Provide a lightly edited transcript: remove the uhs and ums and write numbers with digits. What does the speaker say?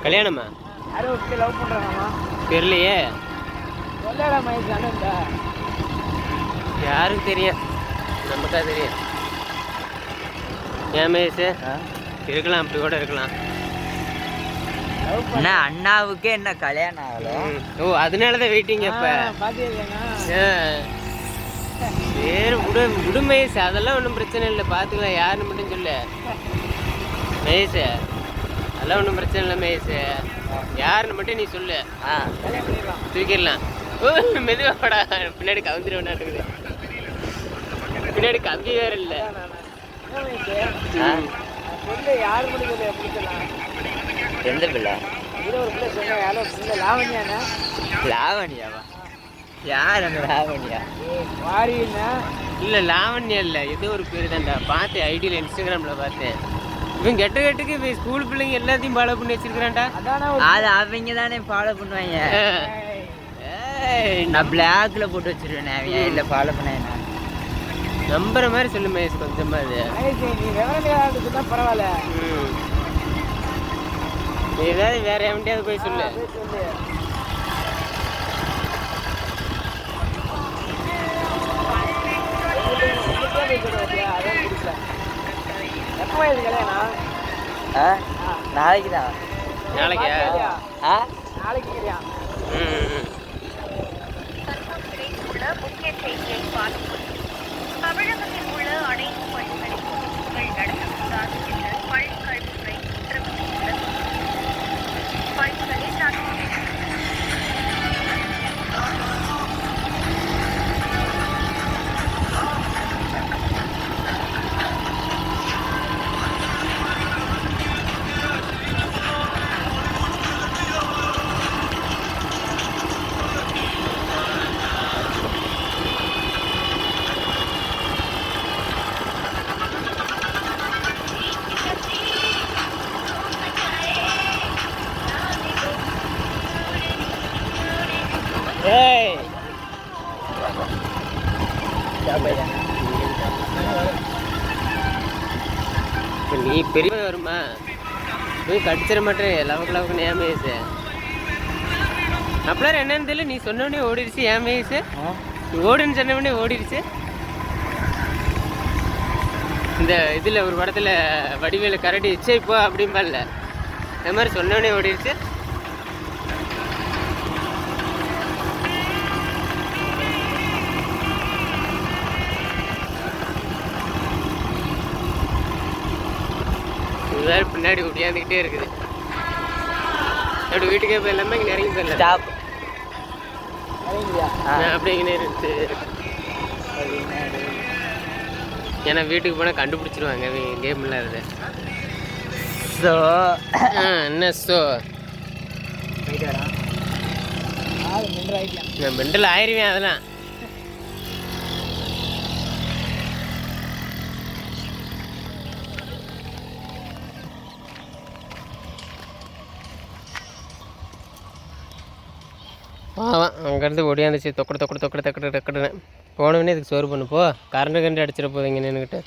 கல்யாணமா? யாரும் ஒருத்தி லவ் பண்ணுறாங்கம்மா. தெரியலையே. சொல்லடா மகேஷ் அண்ணன்டா. யாருக்கு தெரியும்? நமக்கா தெரியும். ஏன் மகேஷ் இருக்கலாம், அப்படி கூட இருக்கலாம். என்ன அண்ணாவுக்கே என்ன கல்யாணம் ஆகல? ஓ அதனாலதான் வெயிட்டிங். அப்ப வேறு விடு மகேஷ், அதெல்லாம் ஒன்றும் பிரச்சனை இல்லை, பார்த்துக்கலாம். யாருன்னு மட்டும் சொல்லு மகேஷ், அதெல்லாம் ஒன்றும் பிரச்சனை இல்லை மகேஷ். யாருன்னு மட்டும் நீ சொல்லு, தூக்கிடலாம். ஓ மெதுவாடா, பின்னாடி கவுந்திர இருக்குது. பின்னாடி கம்பி வேற இல்லை. யாரு முடியல பிடிக்கலாம். எந்த பிள்ளை? ஒரு பிள்ளை சொன்ன யாரோ பிள்ளை லாவண்யாண்ணா. லாவண்யாவா? யார் அந்த லாவண்யா? வாரின்னா இல்லை லாவண்யா இல்லை, ஏதோ ஒரு பேர் தான்டா. பார்த்தேன் ஐடியில், இன்ஸ்டாகிராமில் பார்த்தேன். இவன் கெட்டுக்கு இப்போ ஸ்கூல் பிள்ளைங்க எல்லாத்தையும் ஃபாலோ பண்ணி வச்சிருக்கிறான்டா. அது அவங்க தானே ஃபாலோ பண்ணுவாங்க. நான் பிளாக்ல போட்டு வச்சிருவேன். அவன் இல்லை ஃபாலோ பண்ணேன். நம்புற மாதிரி சொல்லு மகேஷ் கொஞ்சமா. அது பரவாயில்ல. ஏதாவது வேற எவன்டையாவது போய் சொல்லு. நாளைக்கு தான். நாளைக்கா? நாளைக்கு. முக்கிய செய்தியை பார்ப்போம். தமிழகத்தில் உள்ள அனைத்து பள்ளிகளிலும் தேர்வுகள் நடத்தக்கூடாது என்று பள்ளிக் கல்வித்துறை உத்தரவிட்டுள்ளது. பள்ளிகளில் நீ பெரிய வருமா போய் கடிச்சிட மாட்டேன். லவக்கு ஏன் மகேஷ்? அப்படிலாம் என்னன்னு தெரியல, நீ சொன்னோடனே ஓடிடுச்சு. ஏன் மகேஷ் ஓடுன்னு சொன்னோடனே ஓடிடுச்சு? இந்த இதில் ஒரு படத்தில் வடிவேலு கரடி இச்சைப்போ அப்படிம்பால, இந்த மாதிரி சொன்னோடனே ஓடிடுச்சு. வேறு பின்னாடி ஒடியாந்துக்கிட்டே இருக்குது. அப்படி வீட்டுக்கே போயிடலாமா? இங்கே இறங்கி போயிடலாம். ஸ்டாப். அப்படியே இங்கே இருக்கு. ஏன்னா வீட்டுக்கு போனால் கண்டுபிடிச்சிருவாங்க கேம் இல்லாத. ஸோ என்ன ஸோ நான் மெண்டல் ஆயிடுவேன். அதெல்லாம் ஆமாம். அங்கேருந்து ஒடியாந்துச்சு. தொக்கடு தொக்கடு தொக்கடு தொக்கடு தொக்கடுன்னு போனவொடனே இதுக்கு சோறு பண்ணு போ. கரண்டு அடிச்சிட போகுது இங்கே நின்றுக்கிட்டு.